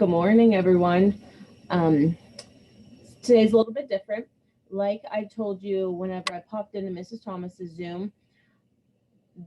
Good morning, everyone. Um, Today's a little bit different. Like I told you whenever I popped into Mrs. Thomas's Zoom,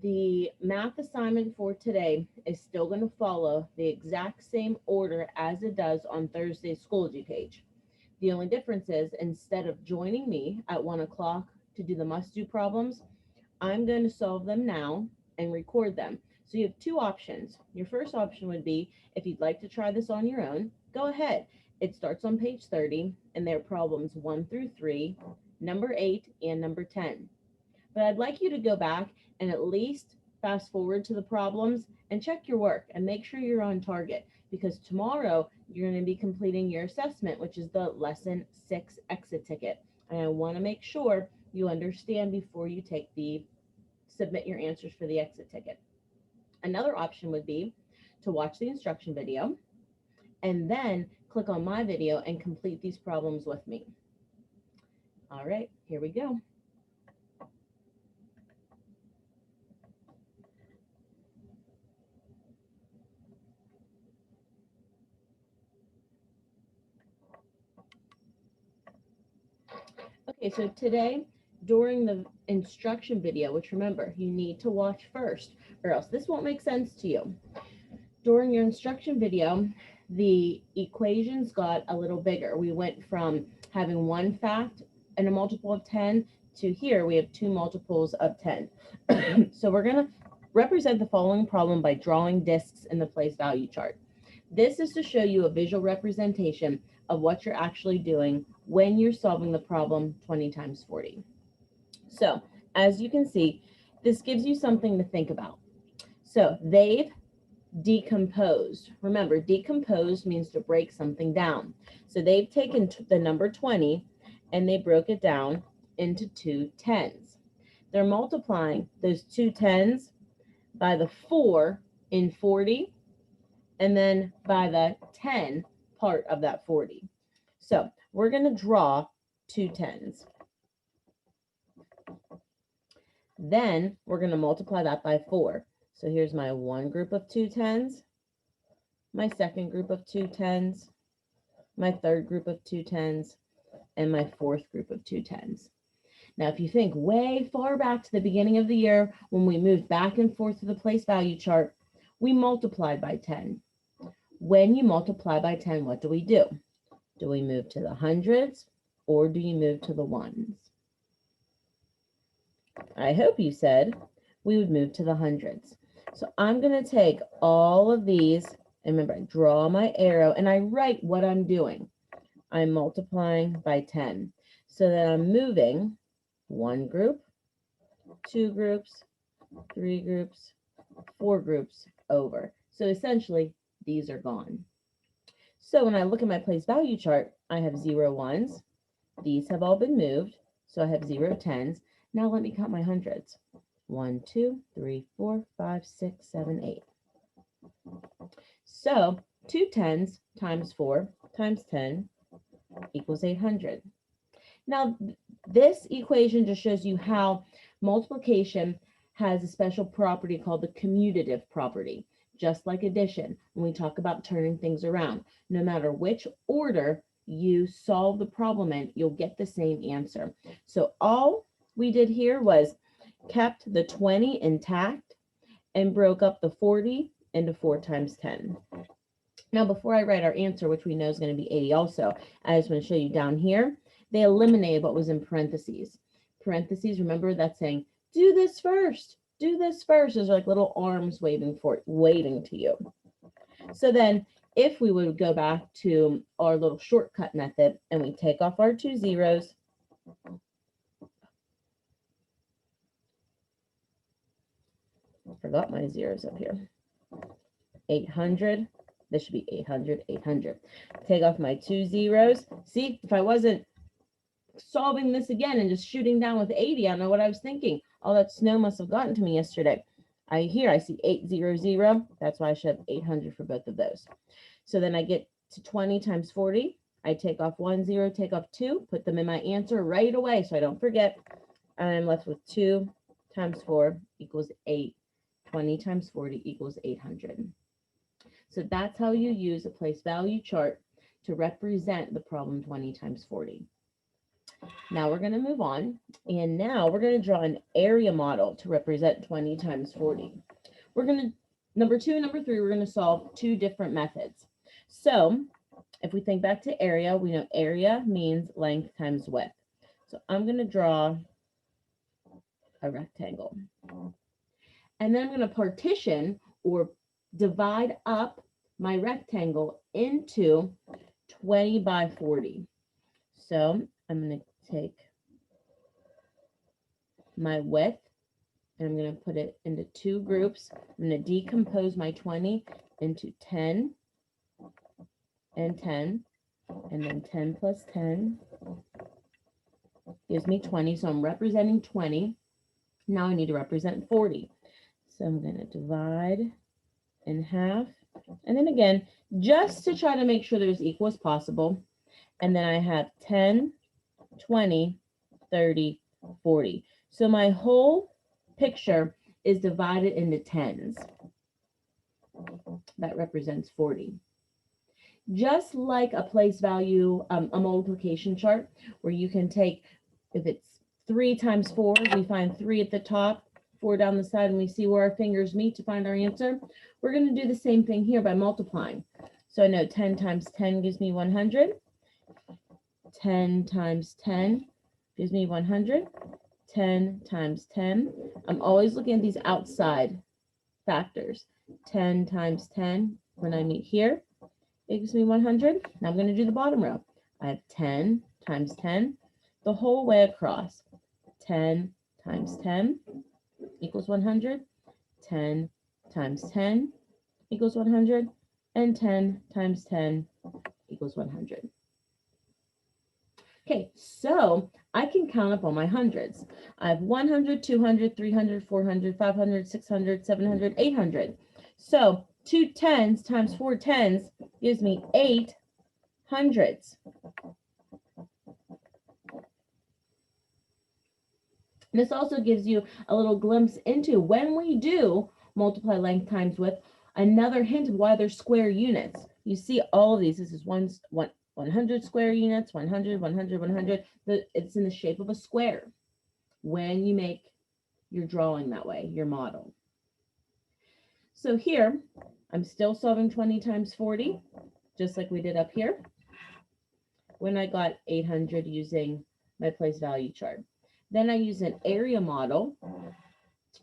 the math assignment for today is still going to follow the exact same order as it does on Thursday's Schoology page. The only difference is instead of joining me at 1 o'clock to do the must-do problems, I'm going to solve them now and record them. So you have two options. Your first option would be if you'd like to try this on your own, go ahead. It starts on page 30 and there are problems 1 through 3, number 8, and number 10. But I'd like you to go back and at least fast forward to the problems and check your work and make sure you're on target, because tomorrow you're going to be completing your assessment, which is the lesson 6 exit ticket. And I want to make sure you understand before you submit your answers for the exit ticket. Another option would be to watch the instruction video and then click on my video and complete these problems with me. All right, here we go. Okay, so today during the instruction video, which remember, you need to watch first or else this won't make sense to you. During your instruction video, the equations got a little bigger. We went from having one fact and a multiple of 10 to here we have two multiples of 10. So we're going to represent the following problem by drawing discs in the place value chart. This is to show you a visual representation of what you're actually doing when you're solving the problem 20 times 40. So as you can see, this gives you something to think about. So they've decomposed. Remember, decomposed means to break something down. So they've taken the number 20 and they broke it down into two tens. They're multiplying those two tens by the 4 in 40 and then by the 10 part of that 40. So we're going to draw two tens. Then we're going to multiply that by 4. So here's my one group of two tens, my second group of two tens, my third group of two tens, and my fourth group of two tens. Now, if you think way far back to the beginning of the year, when we moved back and forth to the place value chart, we multiplied by 10. When you multiply by 10, what do? Do we move to the hundreds or do you move to the ones? I hope you said we would move to the hundreds. So I'm going to take all of these, and remember, I draw my arrow and I write what I'm doing. I'm multiplying by 10 so that I'm moving one group, two groups, three groups, four groups over. So essentially, these are gone. So when I look at my place value chart, I have 0 ones. These have all been moved. So I have 0 tens. Now let me count my hundreds. 1, 2, 3, 4, 5, 6, 7, 8. So 2 tens times 4 times 10 equals 800. Now this equation just shows you how multiplication has a special property called the commutative property. Just like addition, when we talk about turning things around, no matter which order you solve the problem in, you'll get the same answer. So all we did here was kept the 20 intact and broke up the 40 into 4 times 10. Now, before I write our answer, which we know is going to be 80 also, I just want to show you down here, they eliminated what was in parentheses. Parentheses, remember, that's saying, do this first. Do this first. Those are like little arms waving to you. So then if we would go back to our little shortcut method and we take off our 2 zeros, I forgot my zeros up here, 800, this should be 800, 800. Take off my 2 zeros. See, if I wasn't solving this again and just shooting down with 80, I don't know what I was thinking. All that snow must have gotten to me yesterday. I see 800. That's why I should have 800 for both of those. So then I get to 20 times 40. I take off 1 0, take off 2, put them in my answer right away so I don't forget. And I'm left with 2 times 4 equals 8. 20 times 40 equals 800. So that's how you use a place value chart to represent the problem 20 times 40. Now we're going to move on, and now we're going to draw an area model to represent 20 times 40. We're going to, number 2 and number 3, we're going to solve 2 different methods. So if we think back to area, we know area means length times width. So I'm going to draw a rectangle. And then I'm going to partition or divide up my rectangle into 20 by 40. So I'm going to take my width and I'm going to put it into 2 groups. I'm going to decompose my 20 into 10 and 10, and then 10 plus 10 gives me 20. So I'm representing 20. Now I need to represent 40. So I'm going to divide in half. And then again, just to try to make sure they're as equal as possible. And then I have 10, 20, 30, 40. So my whole picture is divided into tens. That represents 40. Just like a place value, a multiplication chart, where you can take, if it's 3 times 4, we find 3 at the top, 4 down the side, and we see where our fingers meet to find our answer. We're going to do the same thing here by multiplying. So I know 10 times 10 gives me 100. 10 times 10 gives me 100. 10 times 10. I'm always looking at these outside factors. 10 times 10, when I meet here, it gives me 100. Now I'm going to do the bottom row. I have 10 times 10 the whole way across. 10 times 10 equals 100. 10 times 10 equals 100. And 10 times 10 equals 100. Okay, so I can count up all my hundreds. I have 100, 200, 300, 400, 500, 600, 700, 800. So 2 tens times 4 tens gives me 8 hundreds. This also gives you a little glimpse into when we do multiply length times width, another hint of why they're square units. You see all of these. This is 100 square units, 100, 100, 100. It's in the shape of a square when you make your drawing that way, your model. So here, I'm still solving 20 times 40, just like we did up here when I got 800 using my place value chart. Then I use an area model,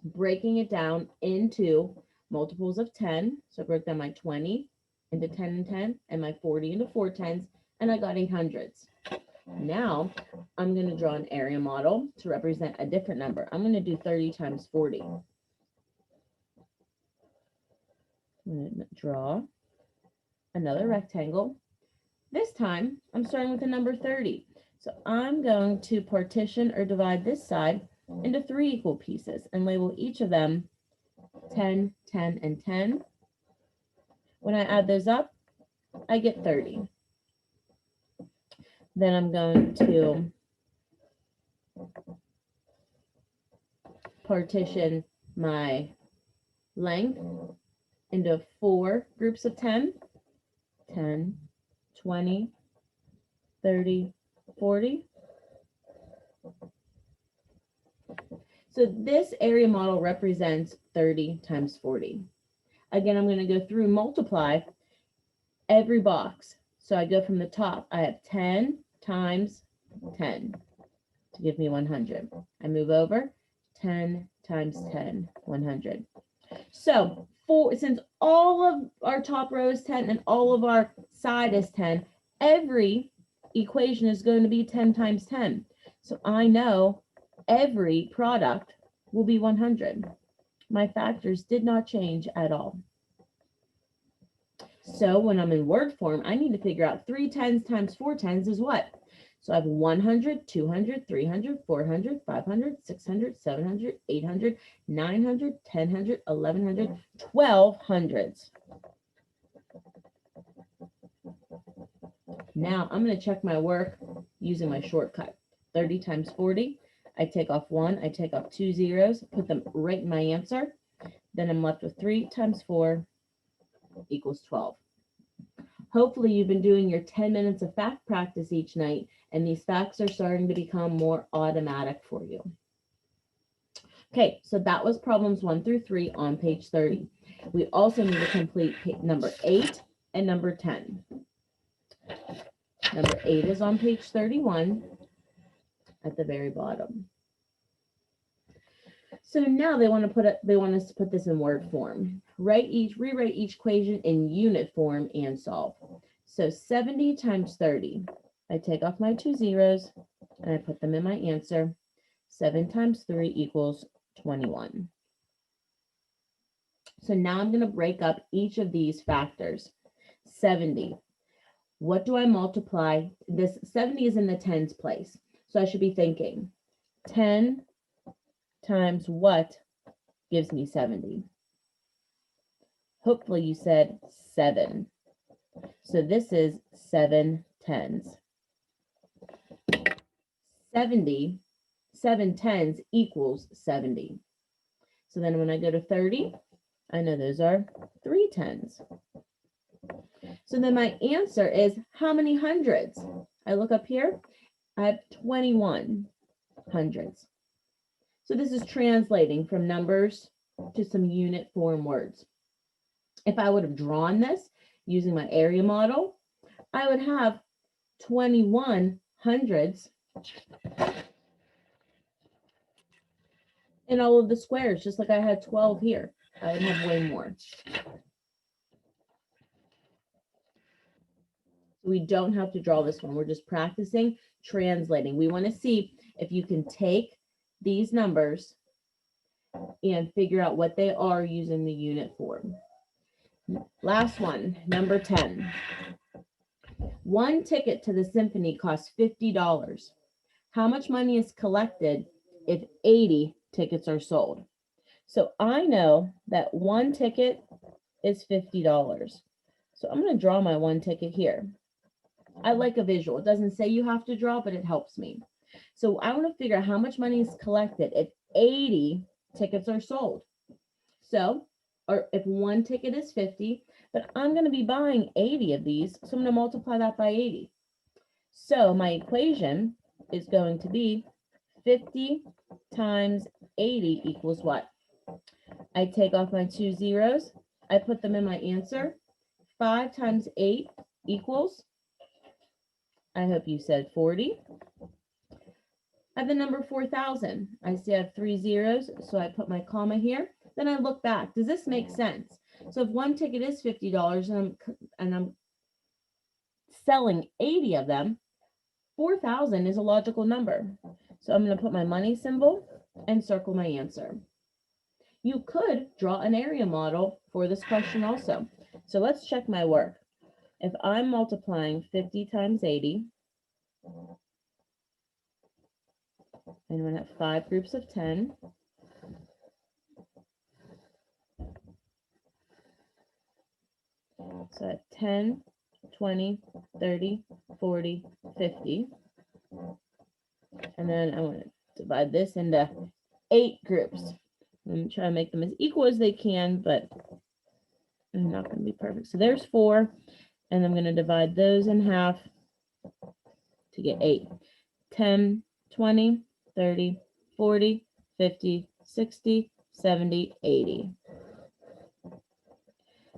breaking it down into multiples of 10. So I broke down my 20 into 10 and 10, and my 40 into 4 tens, and I got 800s. Now I'm going to draw an area model to represent a different number. I'm going to do 30 times 40. I'm going to draw another rectangle. This time I'm starting with the number 30. So I'm going to partition or divide this side into 3 equal pieces and label each of them 10, 10, and 10. When I add those up, I get 30. Then I'm going to partition my length into 4 groups of 10, 10, 20, 30, 40. So this area model represents 30 times 40. Again, I'm going to go through multiply every box. So I go from the top. I have 10 times 10 to give me 100. I move over, 10 times 10, 100. So since all of our top row is 10 and all of our side is 10, every equation is going to be 10 times 10. So I know every product will be 100. My factors did not change at all. So when I'm in word form, I need to figure out 3 tens times 4 tens is what? So I have 100, 200, 300, 400, 500, 600, 700, 800, 900, 1000, 1100, 1200s. Now I'm going to check my work using my shortcut. 30 times 40. I take off 1. I take off 2 zeros, put them right in my answer. Then I'm left with 3 times 4 equals 12. Hopefully you've been doing your 10 minutes of fact practice each night, and these facts are starting to become more automatic for you. Okay, so that was problems 1 through 3 on page 30. We also need to complete number 8 and number 10. Number 8 is on page 31 at the very bottom. So now they want us to put this in word form. Rewrite each equation in unit form and solve. So 70 times 30. I take off my 2 zeros and I put them in my answer. 7 times 3 equals 21. So now I'm going to break up each of these factors. 70. What do I multiply? This 70 is in the tens place. So I should be thinking 10 times what gives me 70? Hopefully you said 7. So this is 7 tens. 70, 7 tens equals 70. So then when I go to 30, I know those are 3 tens. So then my answer is how many hundreds? I look up here, I have 21 hundreds. So this is translating from numbers to some unit form words. If I would have drawn this using my area model, I would have 21 hundreds in all of the squares, just like I had 12 here. I would have way more. We don't have to draw this one. We're just practicing translating. We want to see if you can take these numbers and figure out what they are using the unit form. Last one, number 10. One ticket to the symphony costs $50. How much money is collected if 80 tickets are sold? So I know that one ticket is $50. So I'm going to draw my one ticket here. I like a visual. It doesn't say you have to draw, but it helps me. So I want to figure out how much money is collected if 80 tickets are sold. So, or if one ticket is 50, but I'm going to be buying 80 of these, so I'm going to multiply that by 80. So my equation is going to be 50 times 80 equals what? I take off my 2 zeros. I put them in my answer. 5 times 8 equals, I hope you said 40. I have the number 4,000. I see I have 3 zeros, so I put my comma here. Then I look back. Does this make sense? So if one ticket is $50 and I'm selling 80 of them, 4,000 is a logical number. So I'm going to put my money symbol and circle my answer. You could draw an area model for this question also. So let's check my work. If I'm multiplying 50 times 80, I'm going to have 5 groups of 10. So I have 10, 20, 30, 40, 50. And then I want to divide this into 8 groups. I'm going to try to make them as equal as they can, but they're not going to be perfect. So there's 4, and I'm going to divide those in half to get 8. 10, 20, 30, 40, 50, 60, 70, 80.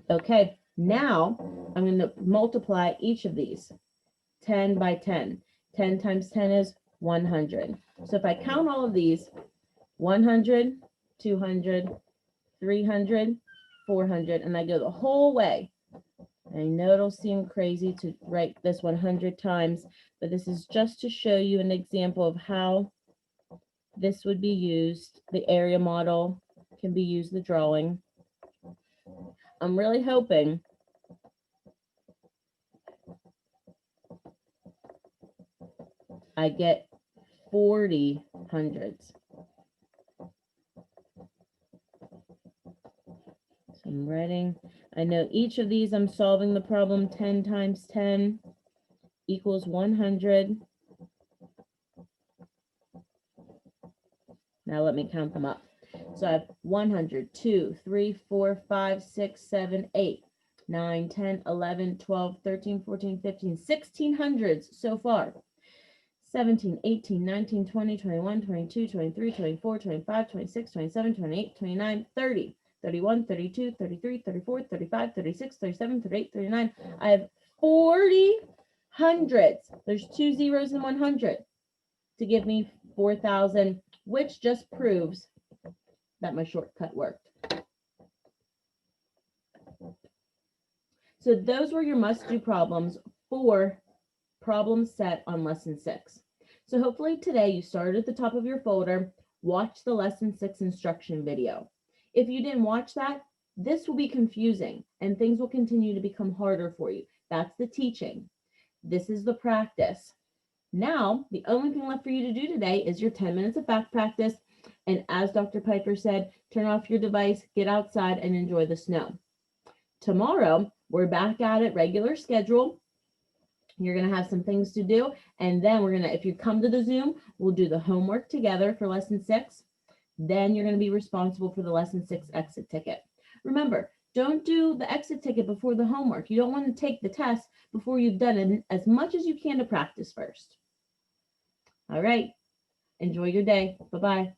Okay, now I'm going to multiply each of these. 10 by 10. 10 times 10 is 100. So if I count all of these, 100, 200, 300, 400, and I go the whole way. I know it'll seem crazy to write this 100 times, but this is just to show you an example of how this would be used. The area model can be used, the drawing. I'm really hoping I get 40 hundreds. So I'm writing, I know each of these I'm solving the problem 10 times 10 equals 100. Now let me count them up. So I have 100, 2, 3, 4, 5, 6, 7, 8. 9, 10, 11, 12, 13, 14, 15, 1600s so far. 17, 18, 19, 20, 21, 22, 23, 24, 25, 26, 27, 28, 29, 30, 31, 32, 33, 34, 35, 36, 37, 38, 39. I have 40 hundreds. There's 2 zeros in 100 to give me 4,000, which just proves that my shortcut worked. So those were your must-do problems for problem set on lesson 6. So hopefully today you started at the top of your folder, watch the lesson 6 instruction video. If you didn't watch that, this will be confusing and things will continue to become harder for you. That's the teaching. This is the practice. Now, the only thing left for you to do today is your 10 minutes of back practice. And as Dr. Piper said, turn off your device, get outside, and enjoy the snow. Tomorrow, we're back at it, regular schedule. You're going to have some things to do. And then we're going to, if you come to the Zoom, we'll do the homework together for lesson 6. Then you're going to be responsible for the lesson 6 exit ticket. Remember, don't do the exit ticket before the homework. You don't want to take the test before you've done as much as you can to practice first. All right. Enjoy your day. Bye-bye.